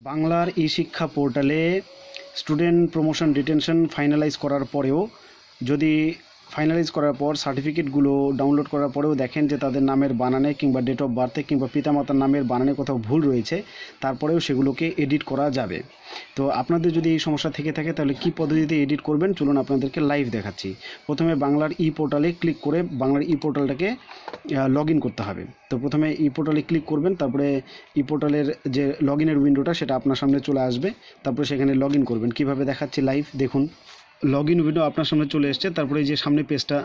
বাংলার ই শিক্ষা পোর্টালে স্টুডেন্ট প্রমোশন ডিটেনশন ফাইনালাইজ করার পরেও যদি ফাইনালাইজ করার পর সার্টিফিকেটগুলো ডাউনলোড করার পরেও দেখেন যে তাদের নামের বানানে কিংবা ডেট অফ বার্থে কিংবা পিতামাতার নামের বানানে কোথাও ভুল রয়েছে, তারপরেও সেগুলোকে এডিট করা যাবে। তো আপনাদের যদি এই সমস্যা থেকে থাকে তাহলে কী পদ্ধতিতে এডিট করবেন চলুন আপনাদেরকে লাইভ দেখাচ্ছি। প্রথমে বাংলার ই পোর্টালে ক্লিক করে বাংলার ই পোর্টালটাকে লগ ইন করতে হবে। তো প্রথমে ই পোর্টালে ক্লিক করবেন, তারপরে ই পোর্টালের যে লগ ইনের উইন্ডোটা সেটা আপনার সামনে চলে আসবে, তারপরে সেখানে লগ ইন করবেন। কীভাবে দেখাচ্ছি লাইভ দেখুন। লগ ইন উইন্ডো আপনার সামনে চলে এসছে, তারপরে এই যে সামনে পেজটা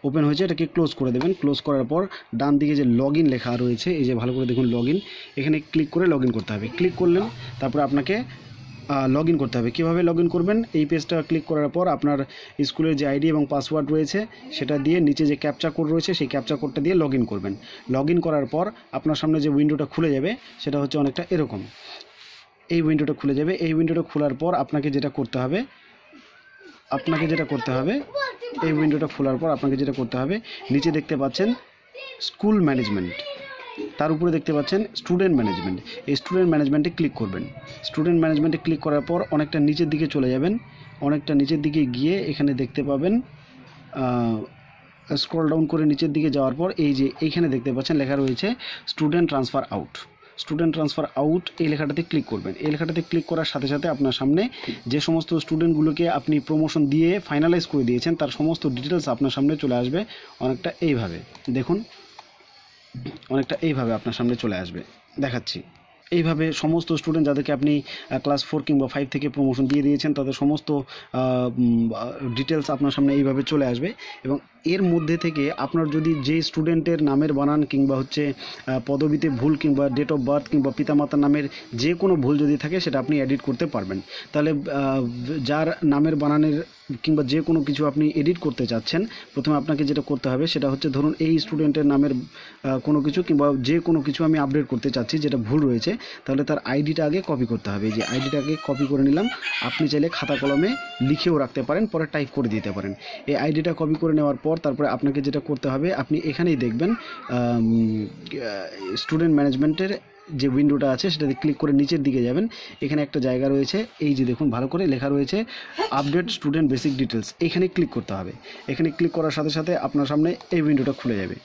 ওপেন হয়েছে এটাকে ক্লোজ করে দেবেন। ক্লোজ করার পর ডান দিকে যে লগ ইন লেখা রয়েছে, এই যে ভালো করে দেখুন লগ ইন, এখানে ক্লিক করে লগ ইন করতে হবে। ক্লিক করলেন, তারপরে আপনাকে লগ ইন করতে হবে। কীভাবে লগ ইন করবেন, এই পেজটা ক্লিক করার পর আপনার স্কুলের যে আইডি এবং পাসওয়ার্ড রয়েছে সেটা দিয়ে নিচে যে ক্যাপচা কোড রয়েছে সেই ক্যাপচা কোডটা দিয়ে লগ ইন করবেন। লগ ইন করার পর আপনার সামনে যে উইন্ডোটা খুলে যাবে সেটা হচ্ছে অনেকটা এরকম। এই উইন্ডোটা খুলে যাবে। এই উইন্ডোটা খোলার পর আপনাকে যেটা করতে হবে এই উইন্ডোটা খোলার পর আপনাকে যেটা করতে হবে, নিচে দেখতে পাচ্ছেন স্কুল ম্যানেজমেন্ট, তার উপরে দেখতে পাচ্ছেন স্টুডেন্ট ম্যানেজমেন্ট। এই স্টুডেন্ট ম্যানেজমেন্টে ক্লিক করবেন। স্টুডেন্ট ম্যানেজমেন্টে ক্লিক করার পর অনেকটা নিচের দিকে চলে যাবেন। অনেকটা নিচের দিকে গিয়ে এখানে দেখতে পাবেন, স্ক্রল ডাউন করে নিচের দিকে যাওয়ার পর এই যে এইখানে দেখতে পাচ্ছেন লেখা রয়েছে student transfer out. Student transfer out এই লেখাটাতে ক্লিক করবেন। এই লেখাটাতে ক্লিক করার সাথে সাথে আপনার সামনে যে সমস্ত স্টুডেন্টগুলোকে আপনি প্রমোশন দিয়ে ফাইনালাইজ করে দিয়েছেন তার সমস্ত ডিটেলস আপনার সামনে চলে আসবে। অনেকটা এইভাবে দেখুন, অনেকটা এইভাবে আপনার সামনে চলে আসবে। দেখাচ্ছি এইভাবে সমস্ত স্টুডেন্ট যাদেরকে আপনি ক্লাস 4 কিংবা 5 থেকে প্রমোশন দিয়ে দিয়েছেন তাদের সমস্ত ডিটেলস আপনার সামনে এইভাবে চলে আসবে। এবং এর মধ্যে থেকে আপনার যদি যে স্টুডেন্টের নামের বানান কিংবা হচ্ছে পদবিতে ভুল কিংবা ডেট অফ বার্থ কিংবা পিতামাতার নামের যে কোনো ভুল যদি থাকে সেটা আপনি এডিট করতে পারবেন। তাহলে যার নামের বানানের কিংবা যে কোনো কিছু আপনি এডিট করতে চাচ্ছেন, প্রথমে আপনাকে যেটা করতে হবে সেটা হচ্ছে ধরুন এই স্টুডেন্টের নামের কোনো কিছু কিংবা যে কোনো কিছু আমি আপডেট করতে চাচ্ছি যেটা ভুল রয়েছে, তাহলে তার আইডিটা আগে কপি করতে হবে। যে আইডিটাকে কপি করে নিলাম, আপনি চাইলে খাতা কলমে লিখেও রাখতে পারেন, পরে টাইপ করে দিতে পারেন। এই আইডিটা কপি করে নেওয়ার পর তারপরে আপনাকে যেটা করতে হবে, আপনি এখানেই দেখবেন স্টুডেন্ট ম্যানেজমেন্টের যে উইন্ডোটা আছে সেটাতে ক্লিক করে নিচের দিকে যাবেন। এখানে একটা জায়গা রয়েছে, এই যে দেখুন ভালো করে লেখা রয়েছে আপডেট স্টুডেন্ট বেসিক ডিটেলস, এখানে ক্লিক করতে হবে। এখানে ক্লিক করার সাথে সাথে আপনার সামনে এই উইন্ডোটা খুলে যাবে।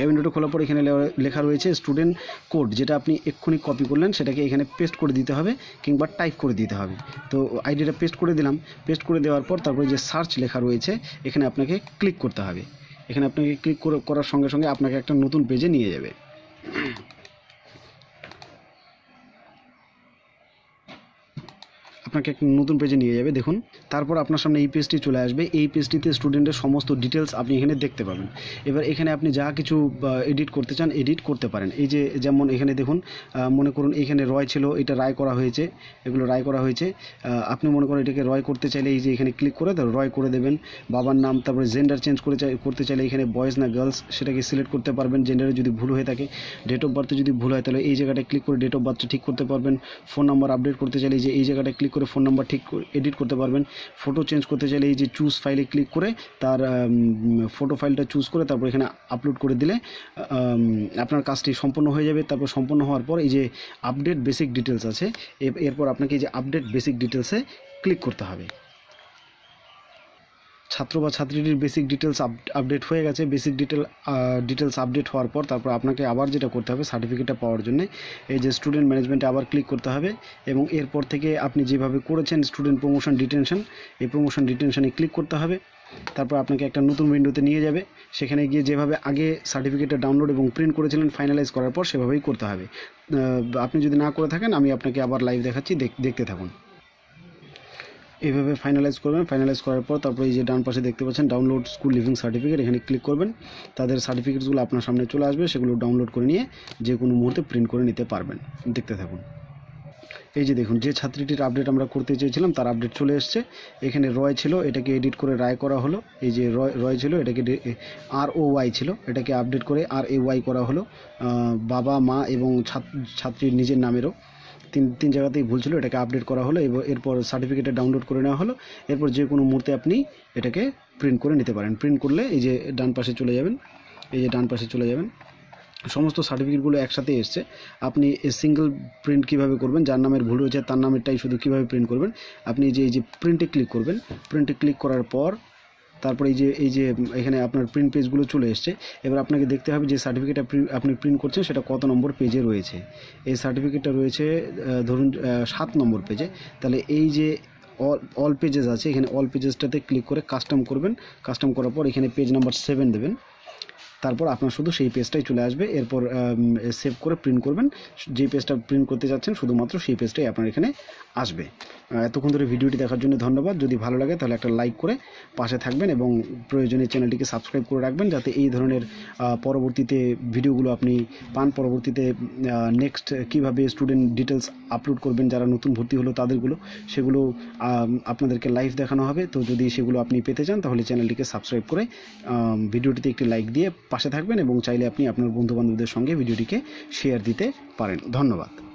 এই উইন্ডোটা খোলার পর এখানে লেখা রয়েছে স্টুডেন্ট কোড, যেটা আপনি এক্ষুনি কপি করলেন সেটাকে এখানে পেস্ট করে দিতে হবে কিংবা টাইপ করে দিতে হবে। তো আইডিটা পেস্ট করে দিলাম। পেস্ট করে দেওয়ার পর তারপরে যে সার্চ লেখা রয়েছে এখানে আপনাকে ক্লিক করতে হবে। এখানে আপনাকে ক্লিক করার সঙ্গে সঙ্গে আপনাকে একটা নতুন পেজে নিয়ে যাবে। আপনাকে একটা নতুন পেজে নিয়ে যাবে দেখুন। তারপর আপনার সামনে এই পেজটি চলে আসবে। এই পেজটিতে স্টুডেন্টের সমস্ত ডিটেলস আপনি এখানে দেখতে পাবেন। এবার এখানে আপনি যা কিছু এডিট করতে চান এডিট করতে পারেন। এই যে যেমন এখানে দেখুন, মনে করুন এখানে রয় ছিল, এটা রায় করা হয়েছে, এগুলো রায় করা হয়েছে। আপনি মনে করেন এটাকে রয় করতে চাইলে এই যে এখানে ক্লিক করে রয় করে দেবেন। বাবার নাম, তারপরে জেন্ডার চেঞ্জ করতে চাইলে এখানে বয়েজ না গার্লস সেটাকে সিলেক্ট করতে পারবেন। জেন্ডারে যদি ভুল হয়ে থাকে, ডেট অফ বার্থে যদি ভুল হয় তাহলে এই জায়গাটায় ক্লিক করে ডেট অফ বার্থটা ঠিক করতে পারবেন। ফোন নাম্বার আপডেট করতে চাইলে এই যে এই জায়গাটায় ক্লিক করে ফোন নাম্বার ঠিক এডিট করতে পারবেন। ফটো চেঞ্জ করতে চাইলে এই যে চুজ ফাইলে ক্লিক করে তার ফটো ফাইলটা চুজ করে তারপর এখানে আপলোড করে দিলে আপনার কাজটি সম্পন্ন হয়ে যাবে। তারপর সম্পন্ন হওয়ার পর এই যে আপডেট বেসিক ডিটেলস আছে, এরপর আপনাকে এই যে আপডেট বেসিক ডিটেলসে ক্লিক করতে হবে। ছাত্র বা ছাত্রীটির বেসিক ডিটেলস আপডেট হয়ে গেছে। বেসিক ডিটেলস আপডেট হওয়ার পর তারপর আপনাকে আবার যেটা করতে হবে সার্টিফিকেটটা পাওয়ার জন্য এই যে স্টুডেন্ট ম্যানেজমেন্টে আবার ক্লিক করতে হবে এবং এরপর থেকে আপনি যেভাবে করেছেন স্টুডেন্ট প্রমোশন ডিটেনশন, এই প্রমোশন ডিটেনশনে ক্লিক করতে হবে। তারপর আপনাকে একটা নতুন উইন্ডোতে নিয়ে যাবে। সেখানে গিয়ে যেভাবে আগে সার্টিফিকেটটা ডাউনলোড এবং প্রিন্ট করেছিলেন ফাইনালাইজ করার পর সেভাবেই করতে হবে। আপনি যদি না করে থাকেন আমি আপনাকে আবার লাইভ দেখাচ্ছি, দেখতে থাকুন। এইভাবে ফাইনালাইজ করবেন। ফাইনালাইজ করার পর তারপরে এই যে ডান পাশে দেখতে পাচ্ছেন ডাউনলোড স্কুল লিভিং সার্টিফিকেট, এখানে ক্লিক করবেন। তাদের সার্টিফিকেটসগুলো আপনার সামনে চলে আসবে, সেগুলো ডাউনলোড করে নিয়ে যে কোনো মুহূর্তে প্রিন্ট করে নিতে পারবেন। দেখতে থাকুন। এই যে দেখুন যে ছাত্রীটির আপডেট আমরা করতে চেয়েছিলাম তার আপডেট চলে এসছে। এখানে রয় ছিল, এটাকে এডিট করে রায় করা হলো। এই যে রয় ছিল, এটাকে ROY ছিল, এটাকে আপডেট করে RAY করা হলো। বাবা, মা এবং ছাত্রীর নিজের নামেরও তিন জায়গাতেই ভুল ছিল, এটাকে আপডেট করা হলো। এরপর সার্টিফিকেটটা ডাউনলোড করে নেওয়া হলো। এরপর যে কোনো মুহূর্তে আপনি এটাকে প্রিন্ট করে নিতে পারেন। প্রিন্ট করলে এই যে ডান পাশে চলে যাবেন, এই যে ডান পাশে চলে যাবেন। সমস্ত সার্টিফিকেটগুলো একসাথে এসছে। আপনি সিঙ্গেল প্রিন্ট কিভাবে করবেন, যার নামের ভুল হয়েছে তার নামেরটাই শুধু কিভাবে প্রিন্ট করবেন, আপনি এই যে প্রিন্টে ক্লিক করবেন। প্রিন্টে ক্লিক করার পর তারপর এই যে এখানে আপনার প্রিন্ট পেজগুলো চলে এসছে। এবার আপনাকে দেখতে হবে যে সার্টিফিকেটটা আপনি প্রিন্ট করছেন সেটা কত নম্বর পেজে রয়েছে। এই সার্টিফিকেটটা রয়েছে ধরুন 7 নম্বর পেজে। তাহলে এই যে অল পেজেস আছে, এখানে অল পেজেসটাতে ক্লিক করে কাস্টম করবেন। কাস্টম করার পর এখানে পেজ নাম্বার 7 দেবেন। তারপর আপনার শুধু সেই পেজটাই চলে আসবে। এরপর সেভ করে প্রিন্ট করবেন। যে পেজটা প্রিন্ট করতে যাচ্ছেন শুধুমাত্র সেই পেজটাই আপনার এখানে আসবে। এতক্ষণ ধরে ভিডিওটি দেখার জন্য ধন্যবাদ। যদি ভালো লাগে তাহলে একটা লাইক করে পাশে থাকবেন এবং প্রয়োজনে চ্যানেলটিকে সাবস্ক্রাইব করে রাখবেন, যাতে এই ধরনের পরবর্তীতে ভিডিওগুলো আপনি পান। পরবর্তীতে নেক্সট কীভাবে স্টুডেন্ট ডিটেলস আপলোড করবেন, যারা নতুন ভর্তি হলো তাদেরগুলো, সেগুলো আপনাদেরকে লাইভ দেখানো হবে। তো যদি সেগুলো আপনি পেতে চান তাহলে চ্যানেলটিকে সাবস্ক্রাইব করে ভিডিওটিতে একটি লাইক দিয়ে পাশে থাকবেন এবং চাইলে আপনি আপনার বন্ধুবান্ধবদের সঙ্গে ভিডিওটিকে শেয়ার দিতে পারেন। ধন্যবাদ।